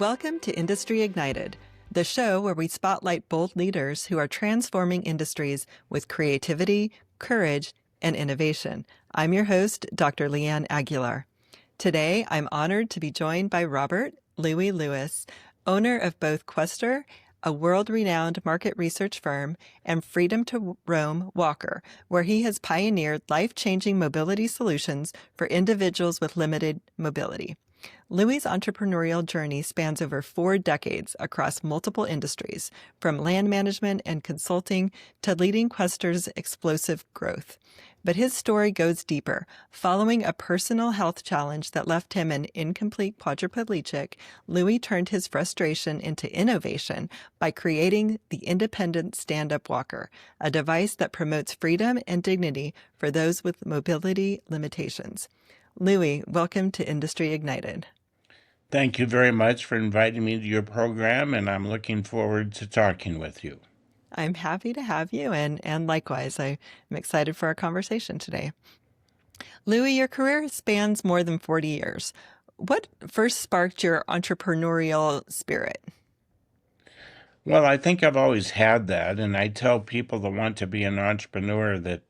Welcome to Industry Ignited, the show where we spotlight bold leaders who are transforming industries with creativity, courage, and innovation. I'm your host, Dr. Leeanne Aguilar. Today, I'm honored to be joined by Robert Louis Lewis, owner of both Quester, a world-renowned market research firm, and Freedom to Roam Walker, where he has pioneered life-changing mobility solutions for individuals with limited mobility. Louis' entrepreneurial journey spans over 4 decades across multiple industries, from land management and consulting to leading Quester's explosive growth. But his story goes deeper. Following a personal health challenge that left him an incomplete quadriplegic, Louis turned his frustration into innovation by creating the independent stand-up walker, a device that promotes freedom and dignity for those with mobility limitations. Louis, welcome to Industry Ignited. Thank you very much for inviting me to your program, and I'm looking forward to talking with you. I'm happy to have you, and likewise, I'm excited for our conversation today. Louis, your career spans more than 40 years. What first sparked your entrepreneurial spirit? Well, I think I've always had that, and I tell people that want to be an entrepreneur that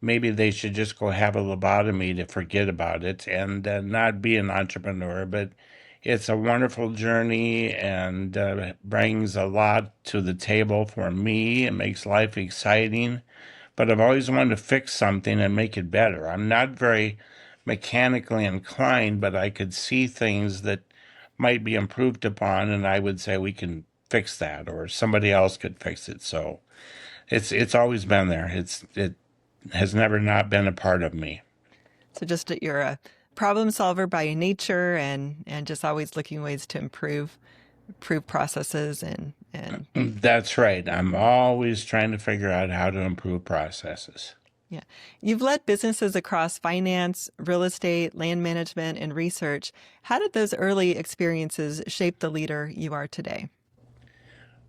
maybe they should just go have a lobotomy to forget about it and not be an entrepreneur. But it's a wonderful journey and brings a lot to the table for me. It makes life exciting. But I've always wanted to fix something and make it better. I'm not very mechanically inclined, but I could see things that might be improved upon, and I would say we can fix that, or somebody else could fix it. So it's always been there. It has never not been a part of me. So just that you're a problem solver by nature and just always looking ways to improve processes and That's right. I'm always trying to figure out how to improve processes. yeah. You've led businesses across finance, real estate, land management, and research. How did those early experiences shape the leader you are today?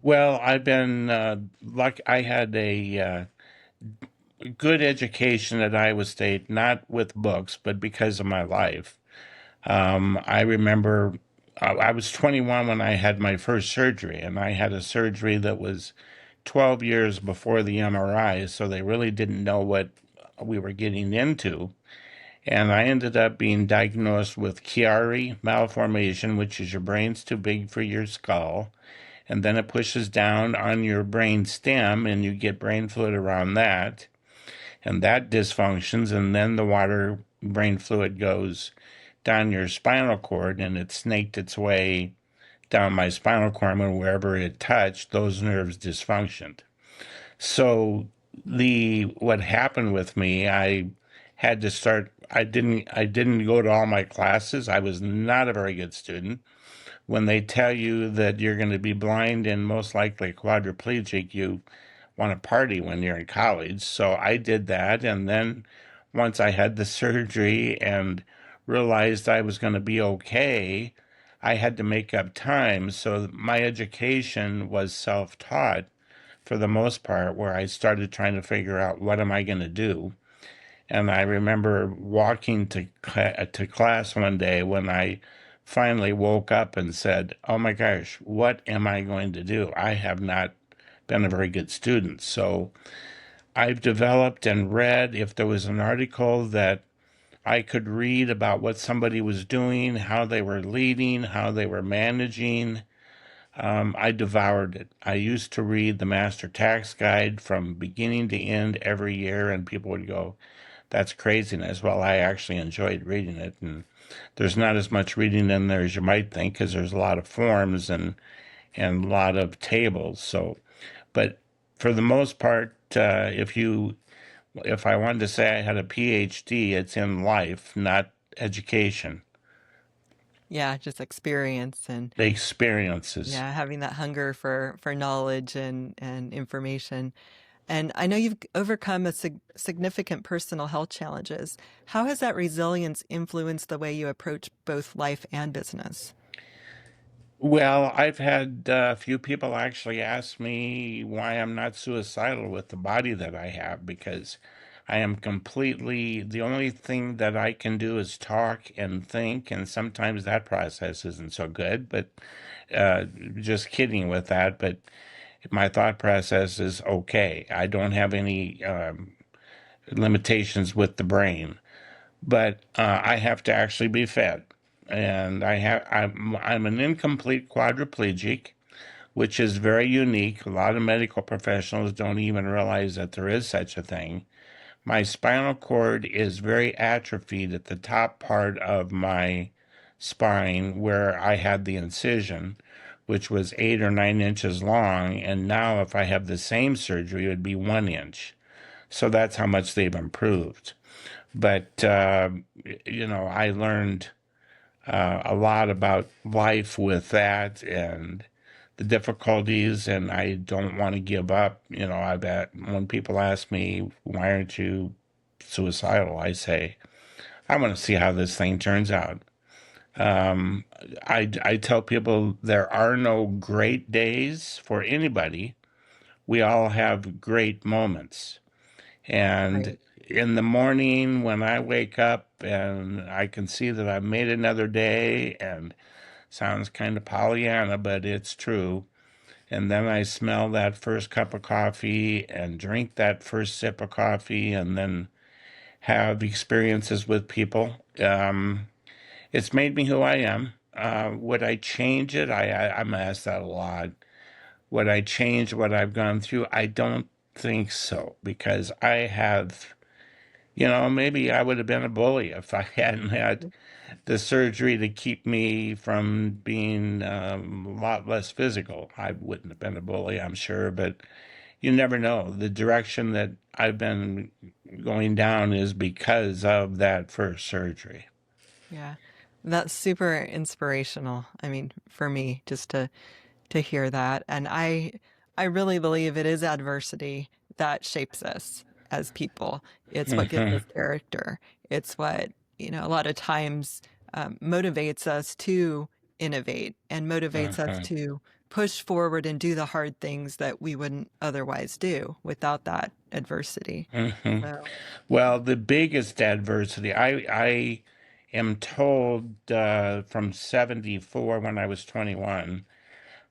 Well, I've been lucky. I had a good education at Iowa State, not with books, but because of my life. I remember I was 21 when I had my first surgery, and I had a surgery that was 12 years before the MRI, so they really didn't know what we were getting into. And I ended up being diagnosed with Chiari malformation, which is your brain's too big for your skull. And then it pushes down on your brain stem, and you get brain fluid around that. And that dysfunctions, and then the water brain fluid goes down your spinal cord, and it snaked its way down my spinal cord, and wherever it touched, those nerves dysfunctioned. So what happened with me, I had to start. I didn't go to all my classes. I was not a very good student. When they tell you that you're going to be blind and most likely quadriplegic, you want to party when you're in college. So I did that, and then once I had the surgery and realized I was going to be okay, I had to make up time. So my education was self-taught for the most part, where I started trying to figure out what am I going to do. And I remember walking to class one day when I finally woke up and said, "Oh my gosh, what am I going to do? I have not been a very good student." So I've developed and read, if there was an article that I could read about what somebody was doing, how they were leading, how they were managing, I devoured it. I used to read the Master Tax Guide from beginning to end every year, and people would go, "That's craziness." Well, I actually enjoyed reading it, and there's not as much reading in there as you might think, because there's a lot of forms and a lot of tables. So, but for the most part, if I wanted to say I had a PhD, it's in life, not education. Yeah, just experience and The experiences. yeah, having that hunger for knowledge and information. And I know you've overcome a significant personal health challenges. How has that resilience influenced the way you approach both life and business? Well, I've had a few people actually ask me why I'm not suicidal with the body that I have, because I am completely, the only thing that I can do is talk and think, and sometimes that process isn't so good, but uh, just kidding with that. But my thought process is okay. I don't have any limitations with the brain, but I have to actually be fed. And I'm an incomplete quadriplegic, which is very unique. A lot of medical professionals don't even realize that there is such a thing. My spinal cord is very atrophied at the top part of my spine where I had the incision, which was 8 or 9 inches long. And now, if I have the same surgery, it would be 1 inch. So that's how much they've improved. But, I learned a lot about life with that and the difficulties, and I don't want to give up. I bet when people ask me, why aren't you suicidal? I say, I want to see how this thing turns out. Um, I tell people there are no great days for anybody. We all have great moments. And Right. in the morning when I wake up and I can see that I've made another day, and sounds kind of Pollyanna, but it's true. And then I smell that first cup of coffee and drink that first sip of coffee and then have experiences with people. It's made me who I am. Would I change it? I'm asked that a lot. Would I change what I've gone through? I don't think so because I have, maybe I would have been a bully if I hadn't had the surgery to keep me from being a lot less physical. I wouldn't have been a bully, I'm sure, but you never know. The direction that I've been going down is because of that first surgery. Yeah. That's super inspirational. I mean, for me, just to hear that. And I really believe it is adversity that shapes us as people. It's what gives us character. It's what, a lot of times motivates us to innovate and motivates us to push forward and do the hard things that we wouldn't otherwise do without that adversity. So, Well, the biggest adversity, I am told from 74 when I was 21,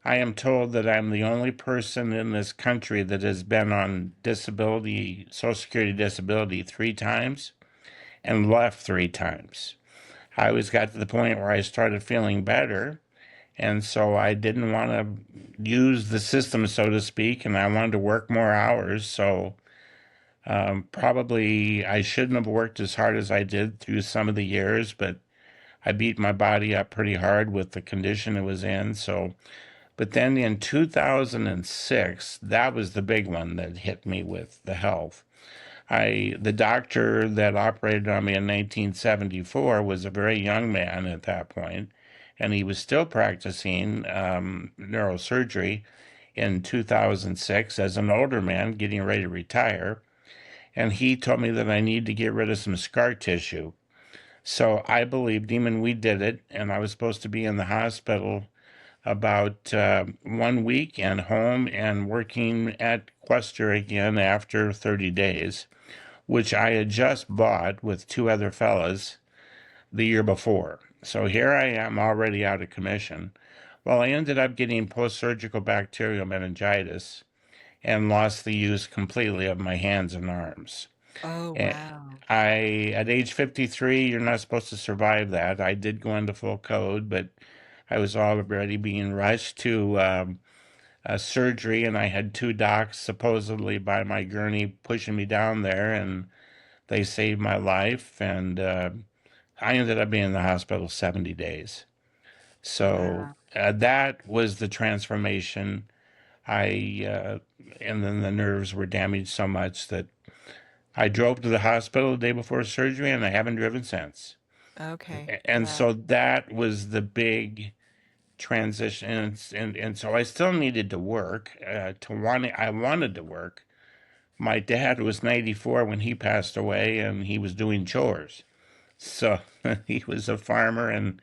I am told that I'm the only person in this country that has been on disability, Social Security disability 3 times and left 3 times. I always got to the point where I started feeling better. And so I didn't want to use the system, so to speak, and I wanted to work more hours. So probably I shouldn't have worked as hard as I did through some of the years, but I beat my body up pretty hard with the condition it was in. So, but then in 2006, that was the big one that hit me with the health. The doctor that operated on me in 1974 was a very young man at that point, and he was still practicing neurosurgery in 2006 as an older man getting ready to retire. And he told me that I need to get rid of some scar tissue. So I believed him, and we did it. And I was supposed to be in the hospital about 1 week and home and working at Quester again after 30 days, which I had just bought with 2 other fellas the year before. So here I am already out of commission. Well, I ended up getting post surgical bacterial meningitis and lost the use completely of my hands and arms. oh, And wow. at age 53, you're not supposed to survive that. I did go into full code, but I was already being rushed to a surgery, and I had 2 docs supposedly by my gurney pushing me down there, and they saved my life. And I ended up being in the hospital 70 days. So Wow. that was the transformation. And then the nerves were damaged so much that I drove to the hospital the day before surgery, and I haven't driven since. Okay. And Yeah. so that was the big transition. And so I still needed to work. I wanted to work. My dad was 94 when he passed away, and he was doing chores. So he was a farmer, and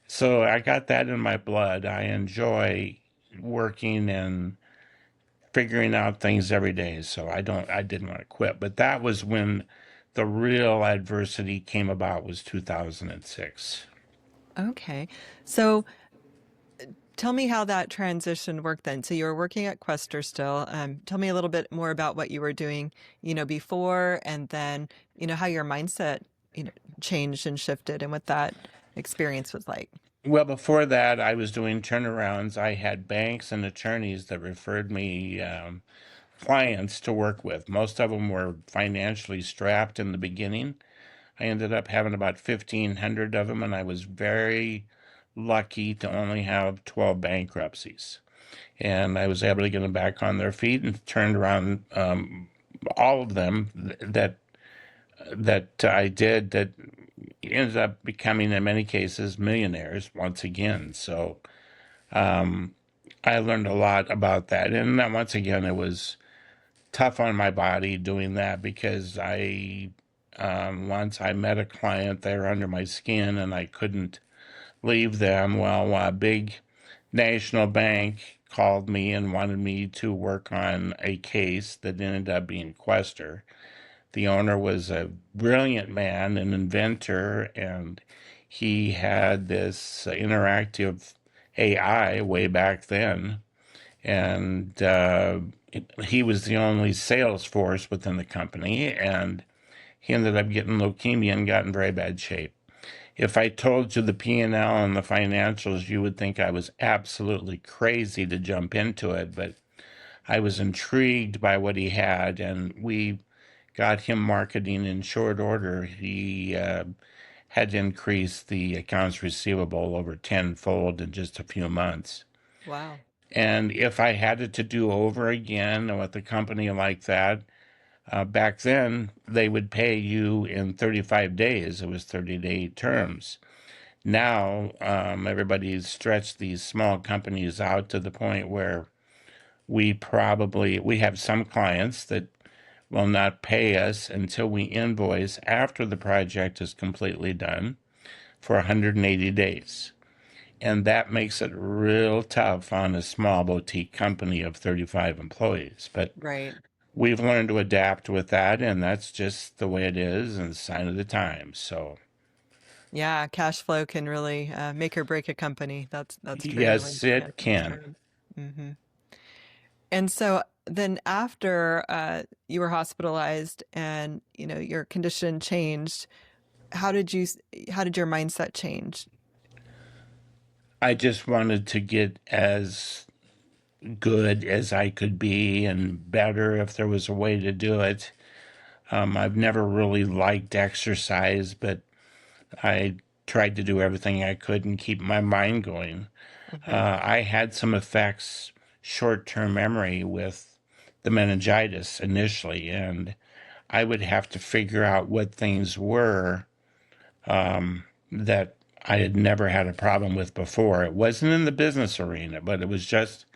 so I got that in my blood. I enjoy working, and figuring out things every day. So I didn't want to quit. But that was when the real adversity came about, was 2006. Okay. So tell me how that transition worked then. So you were working at Quester still. Tell me a little bit more about what you were doing, before, and then, how your mindset, changed and shifted, and what that experience was like. Well, before that, I was doing turnarounds. I had banks and attorneys that referred me clients to work with. Most of them were financially strapped in the beginning. I ended up having about 1,500 of them, and I was very lucky to only have 12 bankruptcies. And I was able to get them back on their feet and turned around all of them that I did, that ended up becoming, in many cases, millionaires once again. So I learned a lot about that. And then once again, it was tough on my body doing that, because once I met a client, they were under my skin and I couldn't leave them. Well, a big national bank called me and wanted me to work on a case that ended up being Quester. The owner was a brilliant man, an inventor, and he had this interactive AI way back then. And he was the only sales force within the company, and he ended up getting leukemia and got in very bad shape. If I told you the P&L and the financials, you would think I was absolutely crazy to jump into it, but I was intrigued by what he had, and we got him marketing in short order. He had increased the accounts receivable over tenfold in just a few months. Wow. And if I had it to do over again with a company like that, back then they would pay you in 35 days. It was 30-day terms. Now everybody's stretched these small companies out to the point where we have some clients that will not pay us until we invoice after the project is completely done for 180 days. And that makes it real tough on a small boutique company of 35 employees. But Right. we've learned to adapt with that, and that's just the way it is and the sign of the times. So, Yeah, cash flow can really make or break a company. That's true when yes, it things can. turn. And so then after you were hospitalized and your condition changed, how did you how did your mindset change? I just wanted to get as good as I could be and better if there was a way to do it. I've never really liked exercise, but I tried to do everything I could and keep my mind going. Hmm. I had some effects, short term memory with the meningitis initially, and I would have to figure out what things were that I had never had a problem with before. It wasn't in the business arena, but it was just,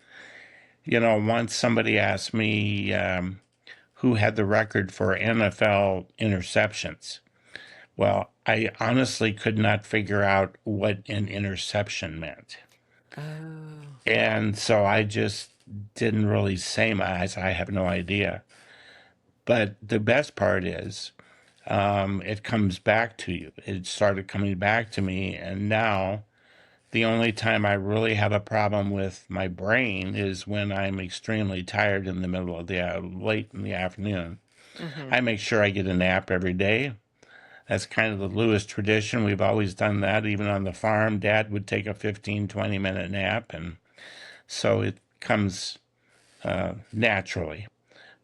once somebody asked me who had the record for NFL interceptions. Well, I honestly could not figure out what an interception meant. Oh, And so I just didn't really say much. I have no idea. But the best part is, it comes back to you. It started coming back to me. And now the only time I really have a problem with my brain is when I'm extremely tired in the middle of the late in the afternoon. hmm, I make sure I get a nap every day. That's kind of the Lewis tradition. We've always done that. Even on the farm, Dad would take a 15, 20-minute nap. And so it comes naturally.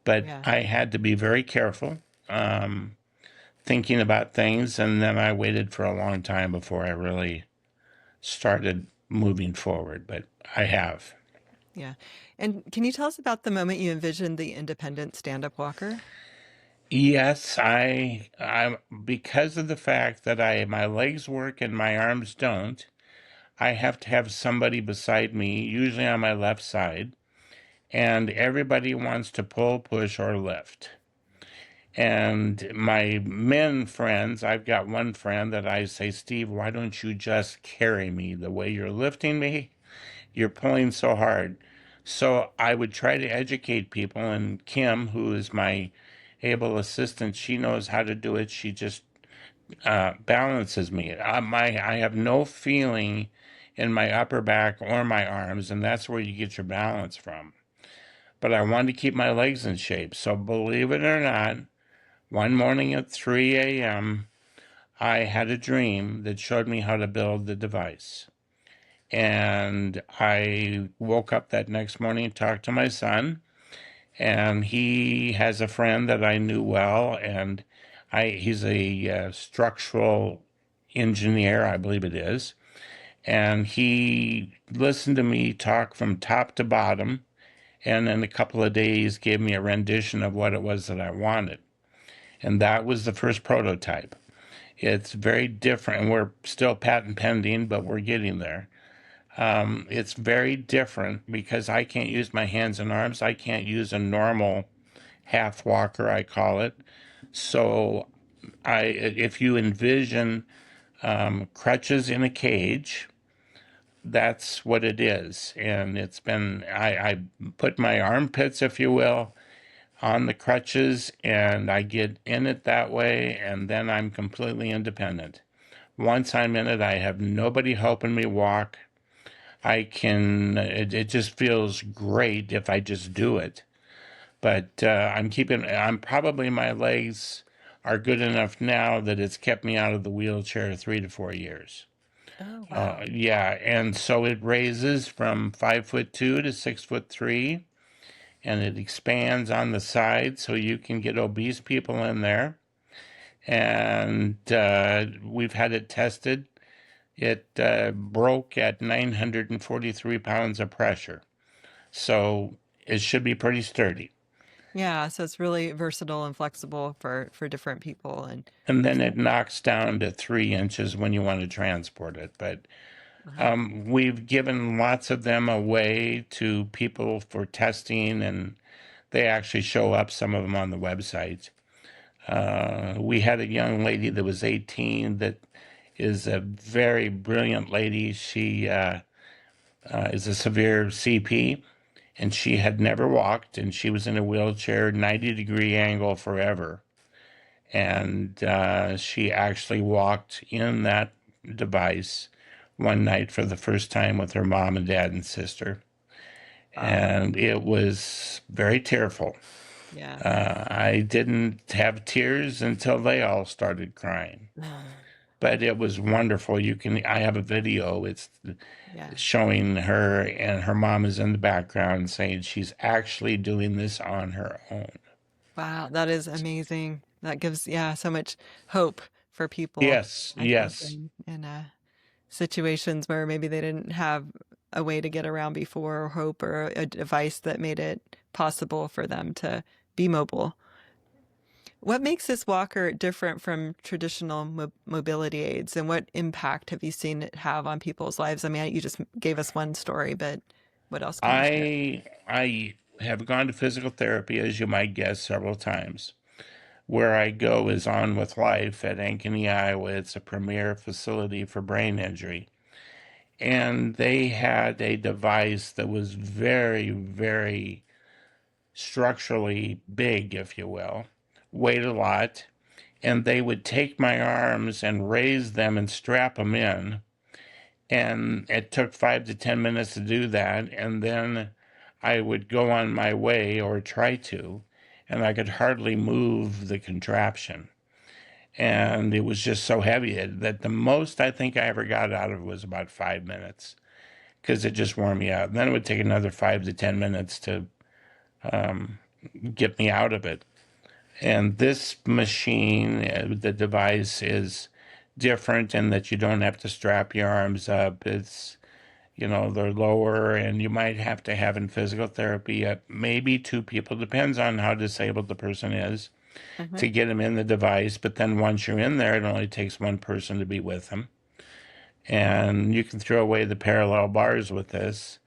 But yeah, I had to be very careful, thinking about things. And then I waited for a long time before I really started moving forward. But I have. yeah. And can you tell us about the moment you envisioned the independent stand-up walker? Yes, I because of the fact that my legs work and my arms don't, I have to have somebody beside me, usually on my left side, and everybody wants to pull, push, or lift. And my men friends, I've got one friend that I say, Steve, why don't you just carry me the way you're lifting me? You're pulling so hard. So I would try to educate people, and Kim, who is my able assistant, she knows how to do it. She just balances me. I have no feeling in my upper back or my arms, and that's where you get your balance from. But I wanted to keep my legs in shape. So believe it or not, one morning at 3 a.m., I had a dream that showed me how to build the device. And I woke up that next morning and talked to my son, and he has a friend that I knew well, and he's a structural engineer, I believe it is, and he listened to me talk from top to bottom, and in a couple of days gave me a rendition of what it was that I wanted, and that was the first prototype. It's very different, and we're still patent pending, but we're getting there. It's very different because I can't use my hands and arms. I can't use a normal half walker, I call it. So if you envision crutches in a cage, that's what it is. And I put my armpits, if you will, on the crutches, and I get in it that way, and then I'm completely independent. Once I'm in it, I have nobody helping me walk. It just feels great if I just do it. But I'm probably my legs are good enough now that it's kept me out of the wheelchair 3 to 4 years. Oh, wow. Yeah, and so it raises from 5'2" to 6'3", and it expands on the side so you can get obese people in there. And we've had it tested. It broke at 943 pounds of pressure, so it should be pretty sturdy. Yeah, so it's really versatile and flexible for different people and And then it different. knocks down to 3 inches when you want to transport it. But Wow. we've given lots of them away to people for testing, and they actually show up, some of them on the website. We had a young lady that was 18 that is a very brilliant lady. She is a severe CP, and she had never walked, and she was in a wheelchair, 90-degree angle forever. And she actually walked in that device one night for the first time with her mom and dad and sister. Wow. And it was very tearful. Yeah. I didn't have tears until they all started crying. But it was wonderful. I have a video. It's Yeah. showing her, and her mom is in the background saying she's actually doing this on her own. Wow, that is amazing. That gives, yeah, so much hope for people, Yes, I think, yes. in situations where maybe they didn't have a way to get around before, or hope, or a device that made it possible for them to be mobile. What makes this walker different from traditional mobility aids, and what impact have you seen it have on people's lives? I mean, you just gave us one story, but what else can you share? I have gone to physical therapy, as you might guess, several times. Where I go is On with Life at Ankeny, Iowa. It's a premier facility for brain injury. And they had a device that was very, very structurally big, if you will, weighed a lot. And they would take my arms and raise them and strap them in. And it took 5 to 10 minutes to do that. And then I would go on my way, or try to, and I could hardly move the contraption. And it was just so heavy that the most I think I ever got out of it was about 5 minutes, because it just wore me out. And then it would take another 5 to 10 minutes to get me out of it. And this machine, the device is different in that you don't have to strap your arms up. They're lower, and you might have to have in physical therapy maybe two people, depends on how disabled the person is, Uh-huh. to get them in the device. But then once you're in there, it only takes one person to be with them. And you can throw away the parallel bars with this.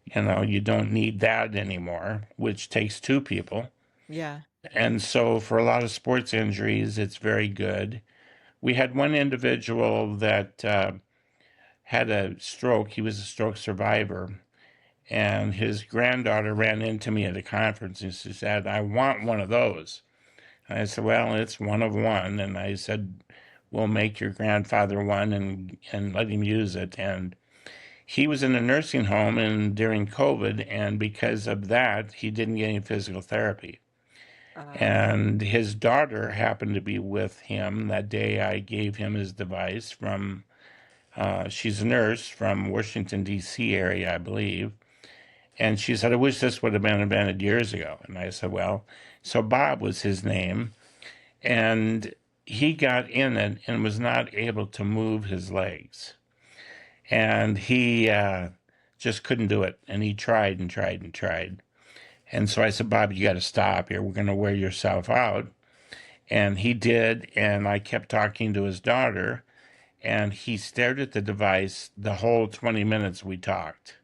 You don't need that anymore, which takes two people. Yeah. And so for a lot of sports injuries, it's very good. We had one individual that had a stroke. He was a stroke survivor, And his granddaughter ran into me at a conference and she said, I want one of those. And I said, well, it's one of one. And I said, we'll make your grandfather one and let him use it. And he was in a nursing home and during COVID, and because of that, he didn't get any physical therapy. And his daughter happened to be with him that day. I gave him his device from, she's a nurse from Washington, D.C. area, I believe. And she said, I wish this would have been invented years ago. And I said, well, so Bob was his name. And he got in it and was not able to move his legs. And he just couldn't do it. And he tried and tried and tried. And so I said, Bob, you got to stop here. We're going to wear yourself out. And he did. And I kept talking to his daughter. And he stared at the device the whole 20 minutes we talked.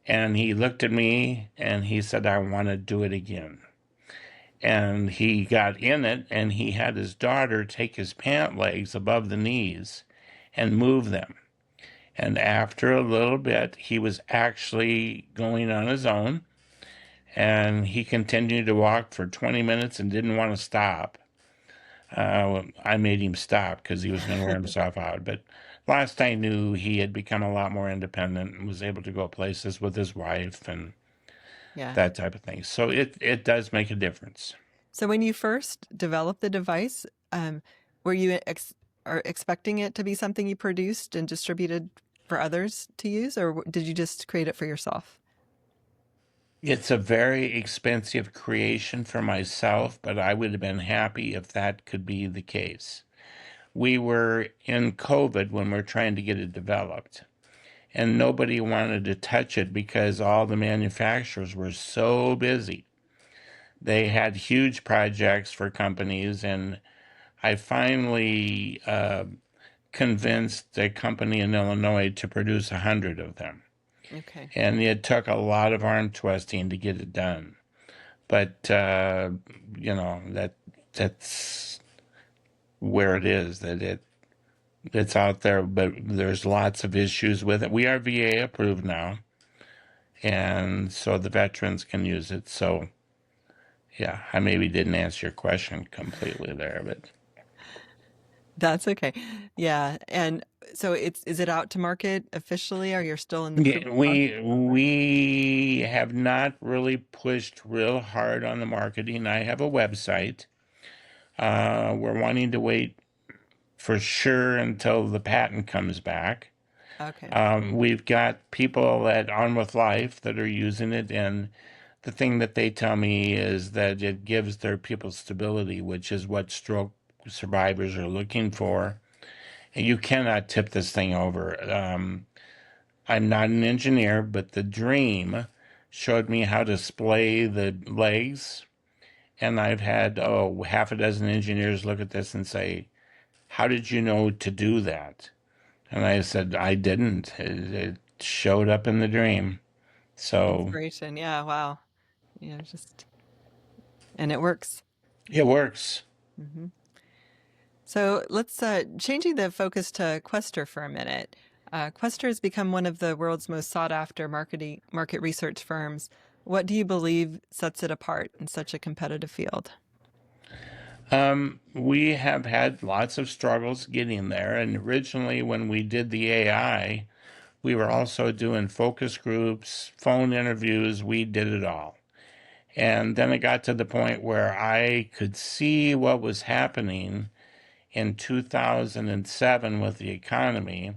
And he looked at me and he said, I want to do it again. And he got in it and he had his daughter take his pant legs above the knees and move them. And after a little bit, he was actually going on his own. And he continued to walk for 20 minutes and didn't want to stop. I made him stop because he was going to wear himself out. But last I knew, he had become a lot more independent and was able to go places with his wife and Yeah. that type of thing. So it does make a difference. So when you first developed the device, were you are expecting it to be something you produced and distributed for others to use, or did you just create it for yourself? It's a very expensive creation for myself, but I would have been happy if that could be the case. We were in COVID when we were trying to get it developed, and nobody wanted to touch it because all the manufacturers were so busy. They had huge projects for companies, and I finally convinced a company in Illinois to produce 100 of them. Okay. And it took a lot of arm twisting to get it done. But that's where it is. It's out there, but there's lots of issues with it. We are VA approved now, and so the veterans can use it. So yeah, I maybe didn't answer your question completely there, but That's okay. Yeah. And so is it out to market officially, or you're still in the proof yeah, of concept? we have not really pushed real hard on the marketing. I have a website. We're wanting to wait for sure until the patent comes back. Okay. We've got people at On With Life that are using it, and the thing that they tell me is that it gives their people stability, which is what stroke survivors are looking for. And you cannot tip this thing over. I'm not an engineer, but the dream showed me how to splay the legs. And I've had, half a dozen engineers look at this and say, how did you know to do that? And I said, I didn't. It showed up in the dream. So Inspiration. Yeah. Wow. Yeah. And it works. it works. Hmm. So let's changing the focus to Quester for a minute. Quester has become one of the world's most sought after market research firms. What do you believe sets it apart in such a competitive field? We have had lots of struggles getting there. And originally, when we did the AI, we were also doing focus groups, phone interviews. We did it all. And then it got to the point where I could see what was happening in 2007 with the economy,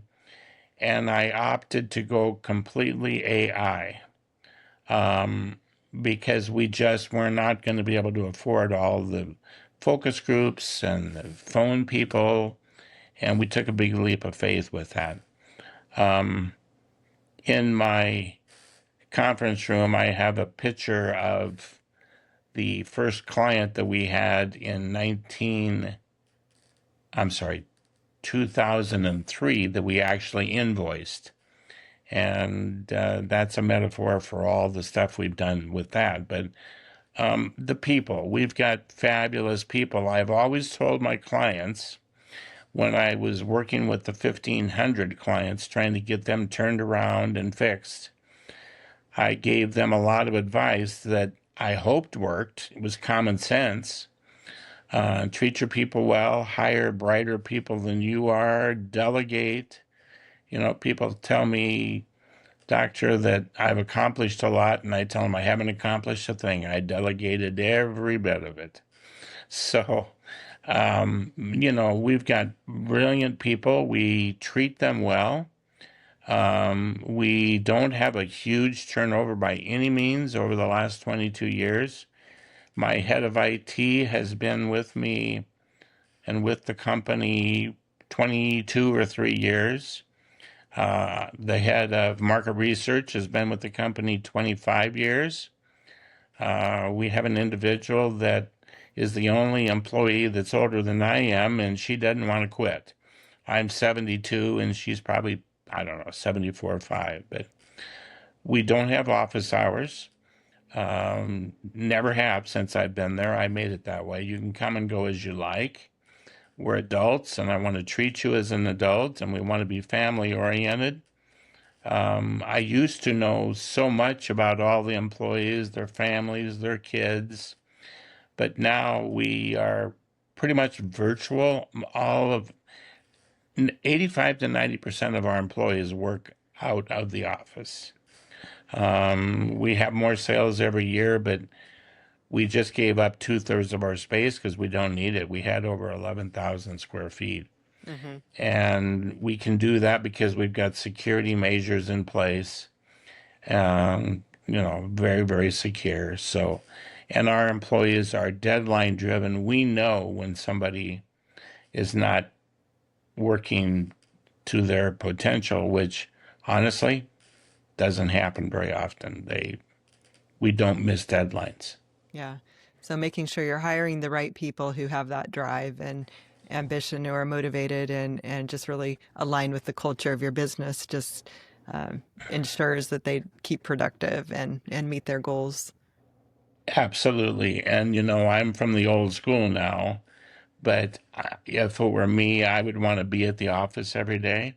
and I opted to go completely AI because we just were not going to be able to afford all the focus groups and the phone people, and we took a big leap of faith with that. In my conference room, I have a picture of the first client that we had in 2003 that we actually invoiced. And that's a metaphor for all the stuff we've done with that. But the people, we've got fabulous people. I've always told my clients when I was working with the 1,500 clients, trying to get them turned around and fixed, I gave them a lot of advice that I hoped worked. It was common sense. Treat your people well, hire brighter people than you are, delegate. People tell me, Doctor, that I've accomplished a lot, and I tell them I haven't accomplished a thing. I delegated every bit of it. So, we've got brilliant people. We treat them well. We don't have a huge turnover by any means over the last 22 years. My head of IT has been with me and with the company 22 or 3 years. The head of market research has been with the company 25 years. We have an individual that is the only employee that's older than I am, and she doesn't want to quit. I'm 72, and she's probably, I don't know, 74 or 5. But we don't have office hours. Never have since I've been there. I made it that way. You can come and go as you like. We're adults, and I want to treat you as an adult, and we want to be family oriented. I used to know so much about all the employees, their families, their kids, but now we are pretty much virtual. All of 85 to 90% of our employees work out of the office. We have more sales every year, but we just gave up 2/3 of our space because we don't need it. We had over 11,000 square feet. Hmm. And we can do that because we've got security measures in place, very, very secure. So, and our employees are deadline driven. We know when somebody is not working to their potential, which honestly doesn't happen very often. We don't miss deadlines. Yeah. So making sure you're hiring the right people who have that drive and ambition, who are motivated and just really aligned with the culture of your business, just ensures that they keep productive and meet their goals. Absolutely. And I'm from the old school now, but if it were me, I would want to be at the office every day.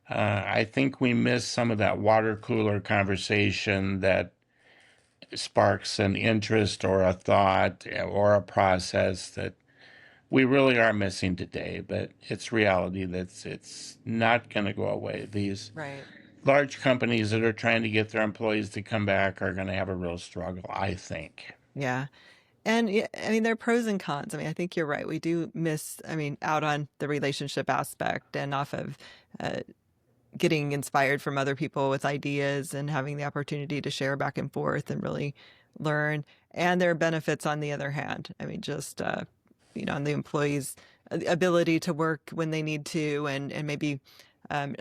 I think we miss some of that water cooler conversation that sparks an interest or a thought or a process that we really are missing today. But it's reality that's it's not going to go away. These Right. large companies that are trying to get their employees to come back are going to have a real struggle, I think. Yeah. And yeah, I mean, there are pros and cons. I mean, I think you're right. We do miss, I mean, out on the relationship aspect and off of uh, getting inspired from other people with ideas and having the opportunity to share back and forth and really learn. And there are benefits on the other hand. I mean, just, on the employees' ability to work when they need to and maybe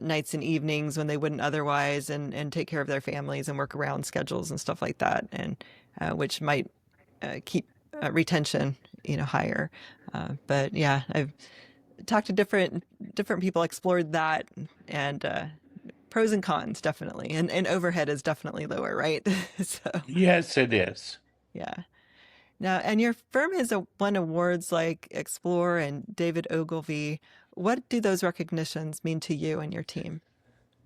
nights and evenings when they wouldn't otherwise and take care of their families and work around schedules and stuff like that. And which might keep retention, higher. But yeah, I've talked to different people, explored that, and pros and cons definitely, and overhead is definitely lower, right? So Yes, it is. yeah. Now, and your firm has won awards like Explore and David Ogilvy. What do those recognitions mean to you and your team?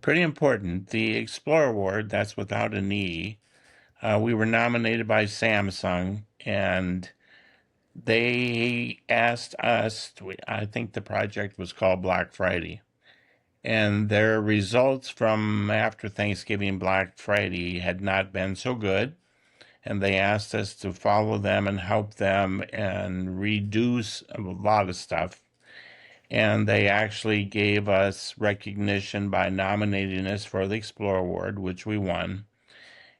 Pretty important. The Explorer Award, that's without an E. We were nominated by Samsung, and they asked us, I think the project was called Black Friday, and their results from after Thanksgiving Black Friday had not been so good. And they asked us to follow them and help them and reduce a lot of stuff. And they actually gave us recognition by nominating us for the Explorer Award, which we won.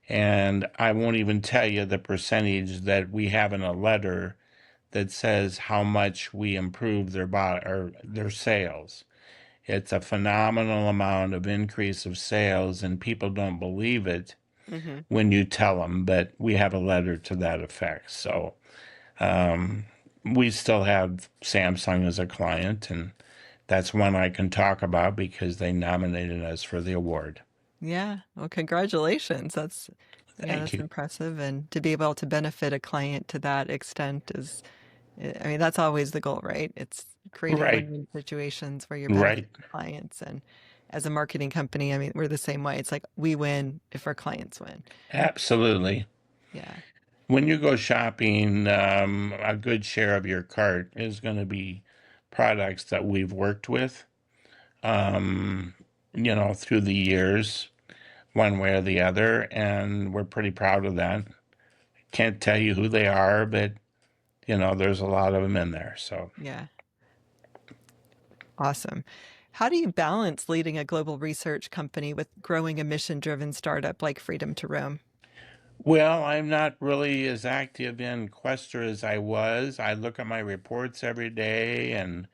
And I won't even tell you the percentage that we have in a letter that says how much we improved or their sales. It's a phenomenal amount of increase of sales, and people don't believe it Hmm. when you tell them. But we have a letter to that effect. So um, we still have Samsung as a client, and that's one I can talk about because they nominated us for the award. Yeah. Well, congratulations. Yeah, Thank that's you. impressive. And to be able to benefit a client to that extent is, I mean, that's always the goal, right? It's creating Right, win-win situations where you're right. benefiting clients as a marketing company, I mean, we're the same way. It's like we win if our clients win. Absolutely. Yeah. When you go shopping, a good share of your cart is going to be products that we've worked with, um, through the years, one way or the other, and we're pretty proud of that. Can't tell you who they are, but there's a lot of them in there. So, Yeah. Awesome. How do you balance leading a global research company with growing a mission-driven startup like Freedom to Roam? well, I'm not really as active in Quester as I was. I look at my reports every day, and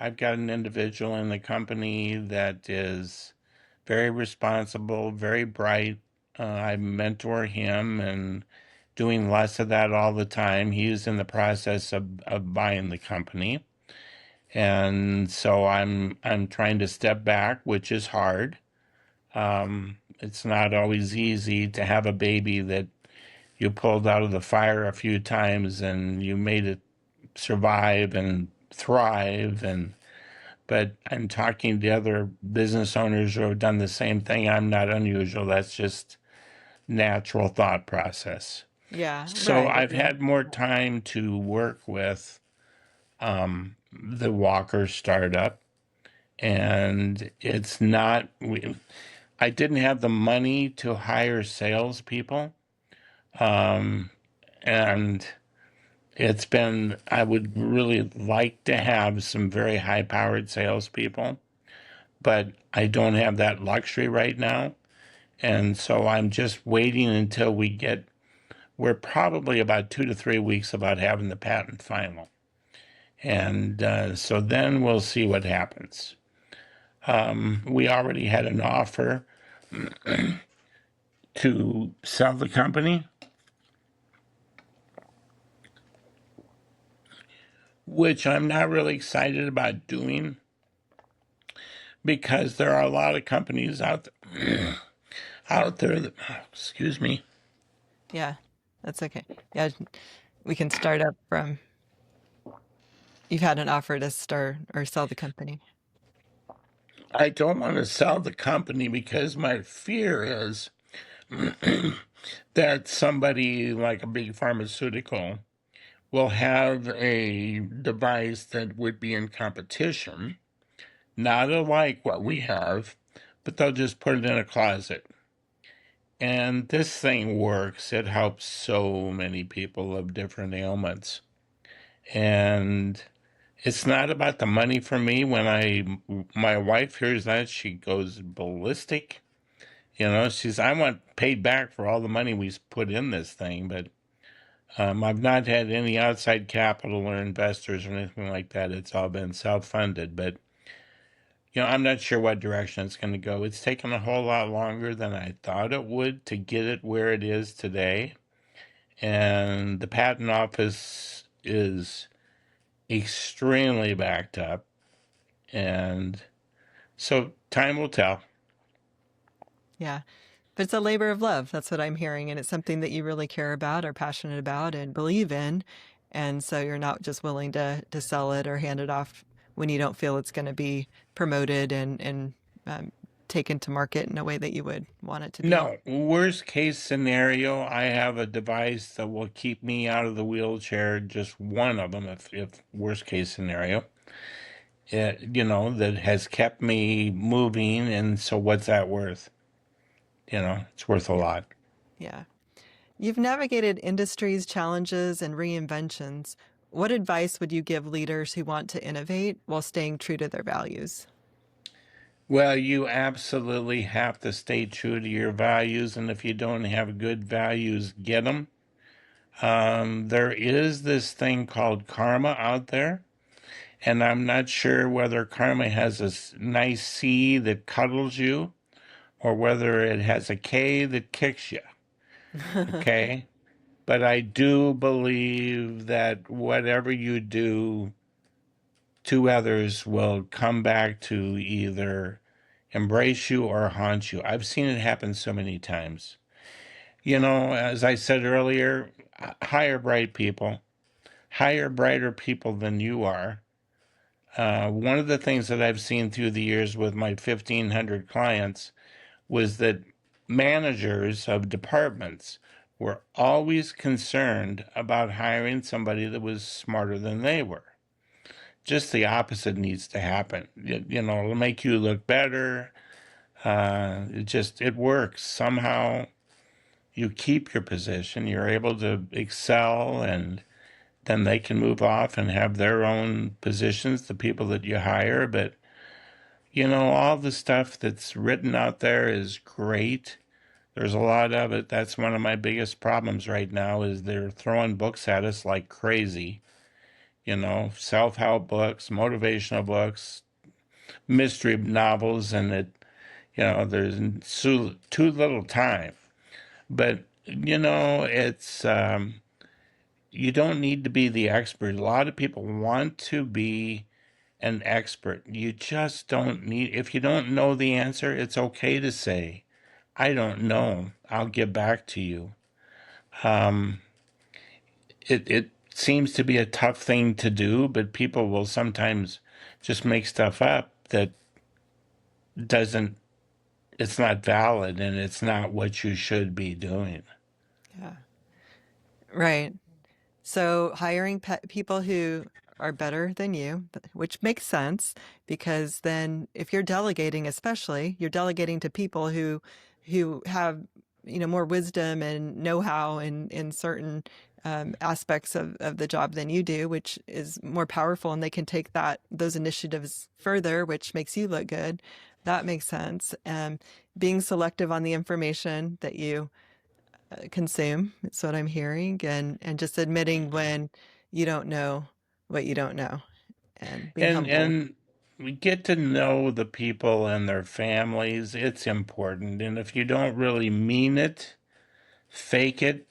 I've got an individual in the company that is very responsible, very bright. I mentor him and doing less of that all the time. He's in the process of buying the company. And so I'm trying to step back, which is hard. It's not always easy to have a baby that you pulled out of the fire a few times and you made it survive and thrive. And but I'm talking to other business owners who have done the same thing. I'm not unusual. That's just natural thought process. Yeah, So right. I've had more time to work with the Walker startup, and it's not. I didn't have the money to hire salespeople, um, and it's been. I would really like to have some very high-powered salespeople, but I don't have that luxury right now. And so I'm just waiting until we're probably about 2 to 3 weeks about having the patent final. And so then we'll see what happens. We already had an offer to sell the company, which I'm not really excited about doing because there are a lot of companies out there that, excuse me, Yeah, that's okay. Yeah, we can start up from you've had an offer to start or sell the company. I don't want to sell the company because my fear is that somebody like a big pharmaceutical will have a device that would be in competition, not unlike what we have, but they'll just put it in a closet. And this thing works. It helps so many people of different ailments. And it's not about the money for me. My wife hears that, she goes ballistic. She's, I want paid back for all the money we put in this thing, but I've not had any outside capital or investors or anything like that. It's all been self-funded, but I'm not sure what direction it's going to go. It's taken a whole lot longer than I thought it would to get it where it is today. And the patent office is extremely backed up. And so time will tell. Yeah. But it's a labor of love. That's what I'm hearing. And it's something that you really care about, are passionate about, and believe in. And so you're not just willing to sell it or hand it off when you don't feel it's going to be promoted and um, taken to market in a way that you would want it to be. No, worst case scenario, I have a device that will keep me out of the wheelchair, just one of them, if worst case scenario, that has kept me moving. And so what's that worth? It's worth a Yeah. lot. Yeah. You've navigated industries, challenges, and reinventions. What advice would you give leaders who want to innovate while staying true to their values? Well, you absolutely have to stay true to your values. And if you don't have good values, get them. There is this thing called karma out there. And I'm not sure whether karma has a nice C that cuddles you or whether it has a K that kicks you. Okay. But I do believe that whatever you do to others will come back to either embrace you or haunt you. I've seen it happen so many times. As I said earlier, hire bright people, hire brighter people than you are. One of the things that I've seen through the years with my 1,500 clients was that managers of departments were always concerned about hiring somebody that was smarter than they were. Just the opposite needs to happen. It'll make you look better. It works. Somehow you keep your position, you're able to excel, and then they can move off and have their own positions, the people that you hire. But, all the stuff that's written out there is great. There's a lot of it. That's one of my biggest problems right now is they're throwing books at us like crazy. Self-help books, motivational books, mystery novels, and there's too little time. But, it's you don't need to be the expert. A lot of people want to be an expert. You just don't need, if you don't know the answer, it's okay to say, I don't know. I'll get back to you. Um, it seems to be a tough thing to do, but people will sometimes just make stuff up that doesn't, it's not valid and it's not what you should be doing. Yeah. Right. So hiring people who are better than you, which makes sense because then if you're delegating, especially, you're delegating to people who have more wisdom and know-how in certain aspects of the job than you do, which is more powerful, and they can take those initiatives further, which makes you look good. That makes sense. Being selective on the information that you consume. It's what I'm hearing, and just admitting when you don't know what you don't know, and being And humble. and we get to know the people and their families. It's important. And if you don't really mean it, fake it,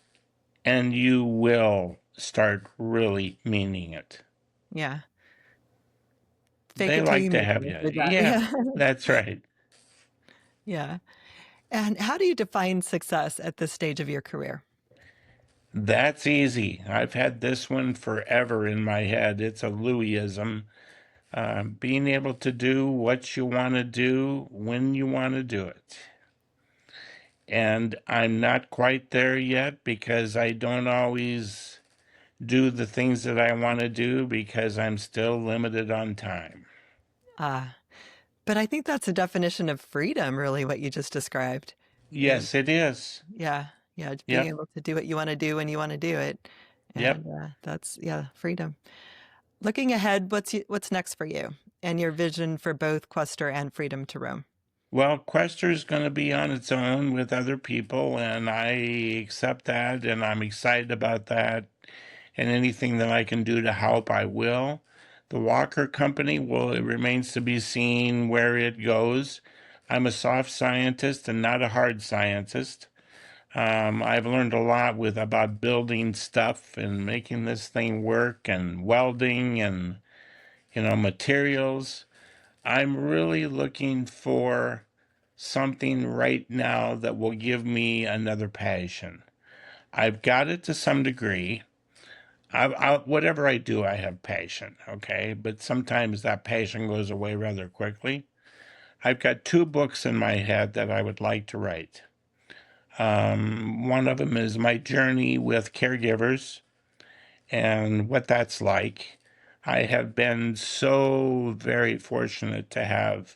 and you will start really meaning it. Yeah, fake They it till like you to make have it. you. Is that- Yeah, Yeah, that's right. yeah. And how do you define success at this stage of your career? That's easy. I've had this one forever in my head. It's a Louisism. Being able to do what you want to do when you want to do it. And I'm not quite there yet because I don't always do the things that I want to do because I'm still limited on time. Ah, but I think that's a definition of freedom, really, what you just described. Is Yes, it is. yeah, yeah, just being Yep, able to do what you want to do when you want to do it, yep. and that's yeah, freedom. Looking ahead, what's next for you and your vision for both Quester and Freedom to Roam? Well, Quester's going to be on its own with other people, and I accept that, and I'm excited about that. And anything that I can do to help, I will. The Walker Company, well, it remains to be seen where it goes. I'm a soft scientist and not a hard scientist. I've learned a lot with about building stuff and making this thing work and welding and materials. I'm really looking for something right now that will give me another passion. I've got it to some degree. Whatever I do, I have passion, okay? But sometimes that passion goes away rather quickly. I've got two books in my head that I would like to write. One of them is my journey with caregivers and what that's like. I have been so very fortunate to have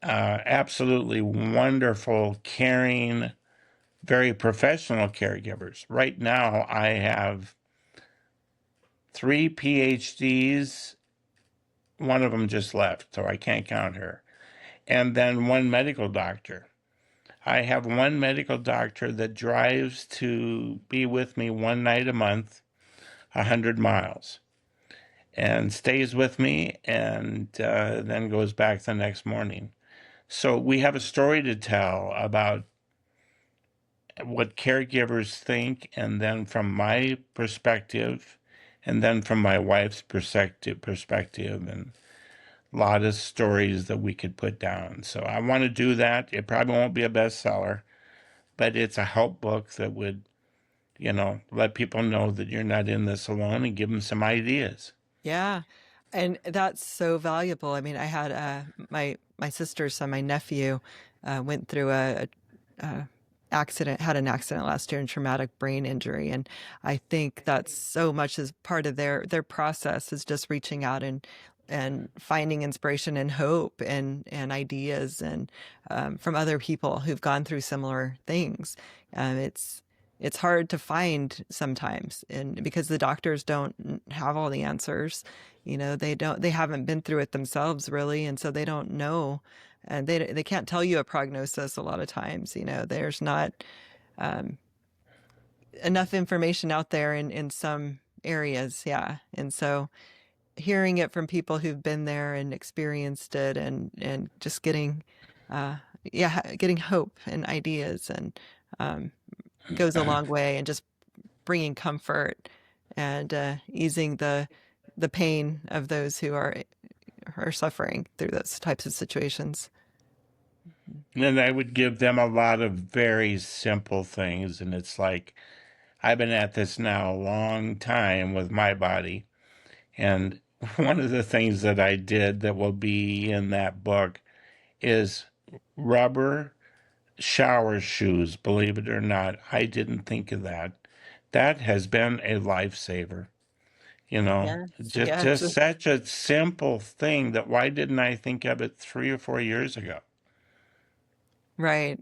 absolutely wonderful, caring, very professional caregivers. Right now, I have three PhDs. One of them just left, so I can't count her. And then one medical doctor. I have one medical doctor that drives to be with me one night a month, 100 miles, and stays with me and then goes back the next morning. So we have a story to tell about what caregivers think, and then from my perspective, and then from my wife's perspective, and a lot of stories that we could put down. So I want to do that. It probably won't be a bestseller, but it's a help book that would, let people know that you're not in this alone and give them some ideas. Yeah. And that's so valuable. I mean, I had my sister's son, my nephew, went through a accident, had an accident last year and traumatic brain injury. And I think that's so much as part of their process is just reaching out and finding inspiration and hope and ideas and from other people who've gone through similar things. It's hard to find sometimes, and because the doctors don't have all the answers, they haven't been through it themselves really, and so they don't know, and they can't tell you a prognosis a lot of times. There's not enough information out there in some areas, yeah. And so hearing it from people who've been there and experienced it and just uh getting hope and ideas and goes a long way, and just bringing comfort and easing the pain of those who are suffering through those types of situations. And I would give them a lot of very simple things. And it's like, I've been at this now a long time with my body. And one of the things that I did that will be in that book is rubber shower shoes. Believe it or not, I didn't think of that. That has been a lifesaver. Yes, Just yes, such a simple thing that why didn't I think of it 3 or 4 years ago? right.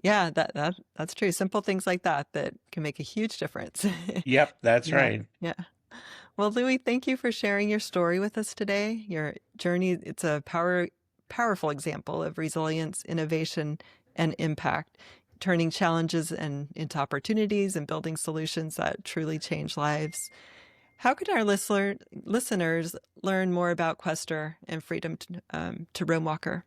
Yeah, that's true. Simple things like that can make a huge difference. Yep, that's Yeah, right. yeah. Well, Louis, thank you for sharing your story with us today. Your journey, it's a powerful example of resilience, innovation, and impact, turning challenges into opportunities and building solutions that truly change lives. How can our listeners learn more about Quester and Freedom to Roam Walker?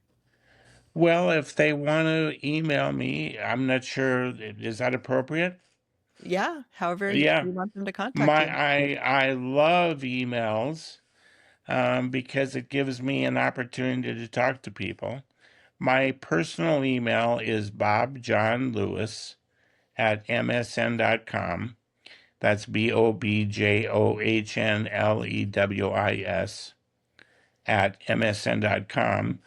Well, if they want to email me, I'm not sure, is that appropriate? Yeah, however you Yeah. want them to contact My you. I love emails because it gives me an opportunity to talk to people. My personal email is bobjohnlewis@msn.com. That's BOBJOHNLEWIS @msn.com.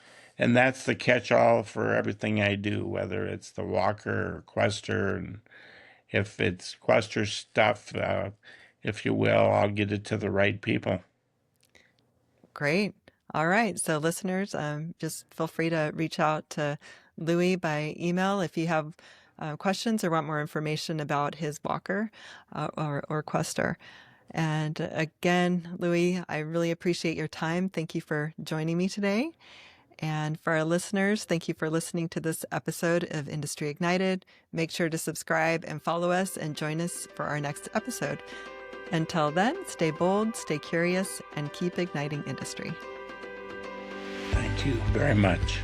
And that's the catch-all for everything I do, whether it's the Walker or Quester. And if it's Quester stuff, if you will, I'll get it to the right people. Great. All right. So, listeners, just feel free to reach out to Louis by email if you have questions or want more information about his walker or Quester. And again, Louis, I really appreciate your time. Thank you for joining me today. And for our listeners, thank you for listening to this episode of Industry Ignited. Make sure to subscribe and follow us and join us for our next episode. Until then, stay bold, stay curious, and keep igniting industry. Thank you very much.